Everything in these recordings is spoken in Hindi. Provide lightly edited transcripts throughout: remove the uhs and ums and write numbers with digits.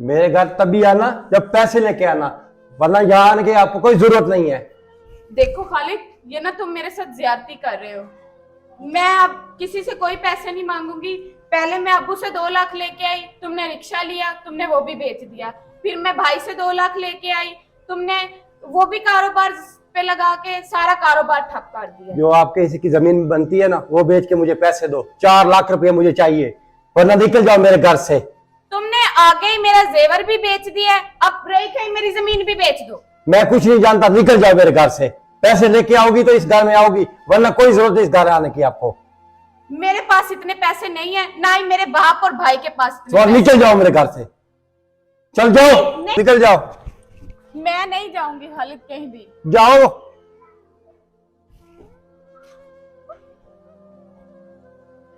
मेरे घर तभी आना जब पैसे लेके आना, वरना यहाँ आने की आपको कोई जरूरत नहीं है। देखो खालिद, ये ना तुम मेरे साथ ज्यादती कर रहे हो। मैं अब किसी से कोई पैसे नहीं मांगूंगी। पहले मैं अब्बू से 2 लाख लेके आई, तुमने रिक्शा लिया, तुमने वो भी बेच दिया। फिर मैं भाई से 2 लाख लेके आई, तुमने वो भी कारोबार पे लगा के सारा कारोबार ठप कर दिया। जो आपके किसी की जमीन बनती है ना, वो बेच के मुझे पैसे दो। 4 लाख रुपए मुझे चाहिए, वरना निकल जाओ मेरे घर से। तुमने आगे ही मेरा जेवर भी बेच दिया है, अब रही कहीं मेरी जमीन भी बेच दो। मैं कुछ नहीं जानता, निकल जाओ मेरे घर से। पैसे लेके आओगी तो इस घर में आओगी, वरना कोई जरूरत नहीं इस घर आने की आपको। मेरे पास इतने पैसे नहीं है, ना ही मेरे बाप और भाई के पास इतने तो पैसे। निकल जाओ मेरे घर से, चल जाओ, नहीं। निकल जाओ। मैं नहीं जाऊंगी खालिद कहीं भी। जाओ।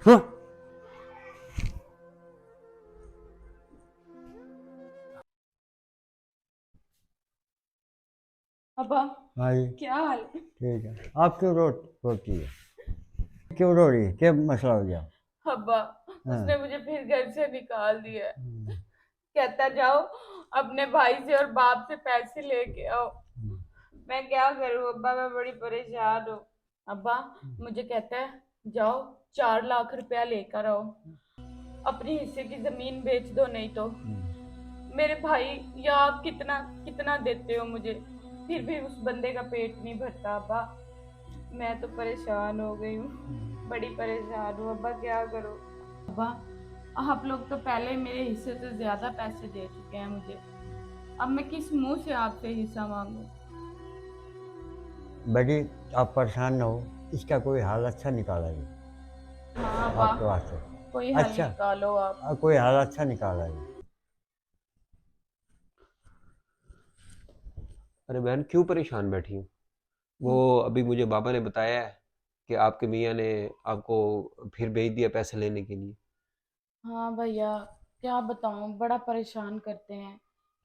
हम्म। अब्बा, भाई क्या हाल है? ठीक है। आप क्यों रोती है? क्यों रो रही है? क्या मसला हो गया? अब्बा, उसने मुझे फिर घर से निकाल दिया है। कहता जाओ अपने भाई से और बाप से पैसे लेके आओ। मैं क्या करूं अब्बा, मैं बड़ी परेशान हूँ। अब्बा मुझे कहता है जाओ 4 लाख रुपया लेकर आओ, अपने हिस्से की जमीन बेच दो, नहीं तो मेरे भाई या आप कितना कितना देते हो मुझे, फिर भी उस बंदे का पेट नहीं भरता। अब्बा मैं तो परेशान हो गई हूँ, बड़ी परेशान हूँ अब्बा, क्या करूँ। अब्बा आप लोग तो पहले मेरे हिस्से से ज्यादा पैसे दे चुके हैं मुझे, अब मैं किस मुंह से आपसे हिस्सा मांगू। बेटी आप परेशान न हो, इसका कोई हाल अच्छा निकाला है हाँ अब्बा, आपके वास्ते। कोई हल अच्छा। निकालो आप। कोई हाल अच्छा निकाला है। अरे बहन क्यों परेशान बैठी हूँ? वो अभी मुझे बाबा ने बताया है कि आपके मियाँ ने आपको फिर भेज दिया पैसे लेने के लिए। हाँ भैया, क्या बताऊँ, बड़ा परेशान करते हैं।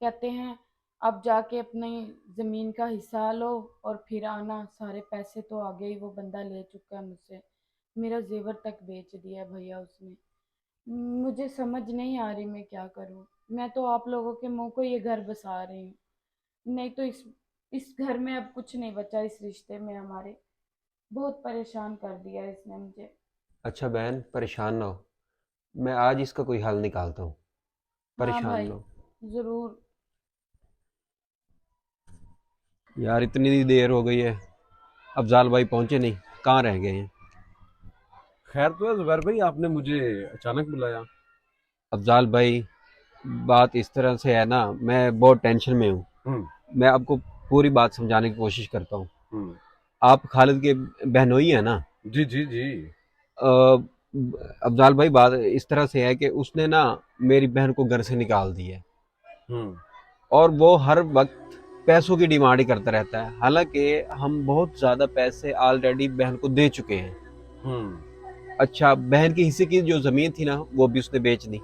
कहते हैं अब जाके अपनी ज़मीन का हिस्सा लो और फिर आना, सारे पैसे तो आगे ही वो बंदा ले चुका है मुझसे। मेरा जेवर तक बेच दिया भैया उसने। मुझे समझ नहीं आ रही मैं क्या करूँ। मैं तो आप लोगों के मुंह को ये घर बसा रही हूँ, नहीं तो इस घर में अब कुछ नहीं बचा, इस रिश्ते में हमारे। बहुत परेशान कर दिया इसने मुझे। अच्छा बहन परेशान ना हो, मैं आज इसका कोई हल निकालता हूँ, हाँ परेशान भाई, ना हो। ज़रूर। यार इतनी देर हो गई है, अफजाल भाई पहुँचे नहीं, कहाँ रह गए हैं? खैर तो है जुबैर भाई, आपने मुझे अचानक बुलाया। अफजाल भाई बात इस तरह से है ना, मैं बहुत टेंशन में हूँ। हम्म मैं आपको पूरी बात समझाने की कोशिश करता हूँ। हम्म। आप खालिद के बहनोई हैं ना? जी जी जी। अ, अफजाल भाई बात इस तरह से है कि उसने ना मेरी बहन को घर से निकाल दिया है, हम्म और वो हर वक्त पैसों की डिमांड ही करता रहता है। हालांकि हम बहुत ज़्यादा पैसे ऑलरेडी बहन को दे चुके हैं। हम्म। अच्छा, बहन के हिस्से की जो ज़मीन थी ना वो भी उसने बेच दी,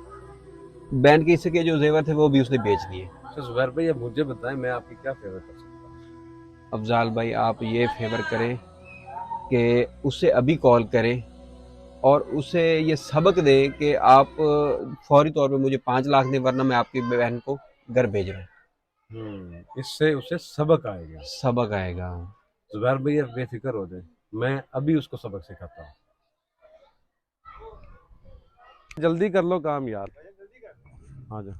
बहन के हिस्से के जो जेवर थे वो भी उसने बेच दिए। अच्छा जुबैर भाई, अब मुझे बताएं मैं आपकी क्या फेवर कर सकता हूँ? अफजाल भाई आप ये फेवर करें कि उसे अभी कॉल करें और उसे ये सबक दें कि आप फौरी तौर पे मुझे 5 लाख दें, वरना मैं आपकी बहन को घर भेज रहा हूँ। इससे उसे सबक आएगा। सबक आएगा। जुबैर भाई अब बेफिक्र हो जाए, मैं अभी उसको सबक सिखाता हूँ। जल्दी कर लो काम यार। हाँ जी।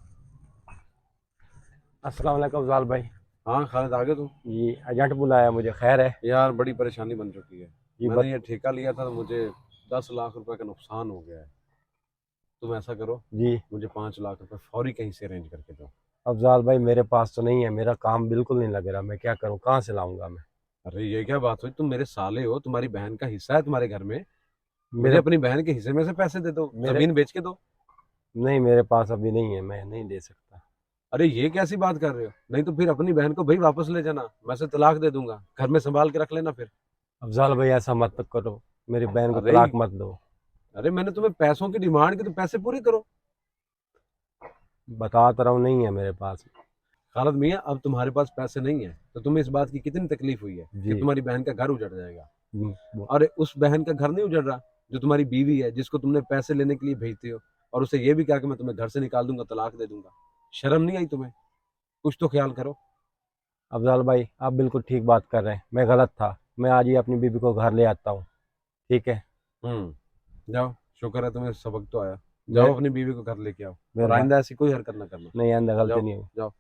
अस्सलाम वालेकुम अफजाल भाई। हाँ खालिद, आ गए तुम? ये एजेंट बुलाया मुझे, खैर है? यार बड़ी परेशानी बन चुकी है। ये मैंने ये ठेका लिया था तो मुझे 10 लाख रुपए का नुकसान हो गया है। तुम ऐसा करो, जी मुझे 5 लाख रुपए फौरी कहीं से अरेंज करके दो। अफजाल भाई, मेरे पास तो नहीं है, मेरा काम बिल्कुल नहीं लग रहा, मैं क्या करूं, कहाँ से लाऊंगा मैं? अरे ये क्या बात हुई, तुम मेरे साले हो, तुम्हारी बहन का हिस्सा है तुम्हारे घर में, मुझे मेरे अपनी बहन के हिस्से में से पैसे दे दो, जमीन बेच के दो। नहीं, मेरे पास अभी नहीं है, मैं नहीं दे सकता। अरे ये कैसी बात कर रहे हो? नहीं तो फिर अपनी बहन को भाई वापस ले जाना, मैं से तलाक दे दूंगा, घर में संभाल के रख लेना फिर। अफजाल भाई ऐसा मत करो, मेरी बहन को अरे तलाक मत दो। अरे मैंने तुम्हें पैसों की डिमांड की तो पैसे पूरे करो। बता तो रहा हूँ, नहीं है मेरे पास। खालिद मियाँ, अब तुम्हारे पास पैसे नहीं है तो तुम्हें इस बात की कितनी तकलीफ हुई है कि जी। तुम्हारी बहन का घर उजड़ जाएगा। वो- अरे उस बहन का घर नहीं उजड़ रहा जो तुम्हारी बीवी है, जिसको तुमने पैसे लेने के लिए भेजते हो, और उसे ये भी कहा कि मैं तुम्हें घर से निकाल दूंगा, तलाक दे दूंगा। शर्म नहीं आई तुम्हें? कुछ तो ख्याल करो। अफजल भाई आप बिल्कुल ठीक बात कर रहे हैं, मैं गलत था। मैं आज ही अपनी बीबी को घर ले आता हूँ, ठीक है? जाओ, शुक्र है तुम्हें सबक तो आया। जाओ मैं- अपनी बीवी को घर लेके आओ और मेरा आइंदा ऐसी कोई हरकत ना करना। नहीं आंदा गलती जाओ नहीं हुई। जाओ।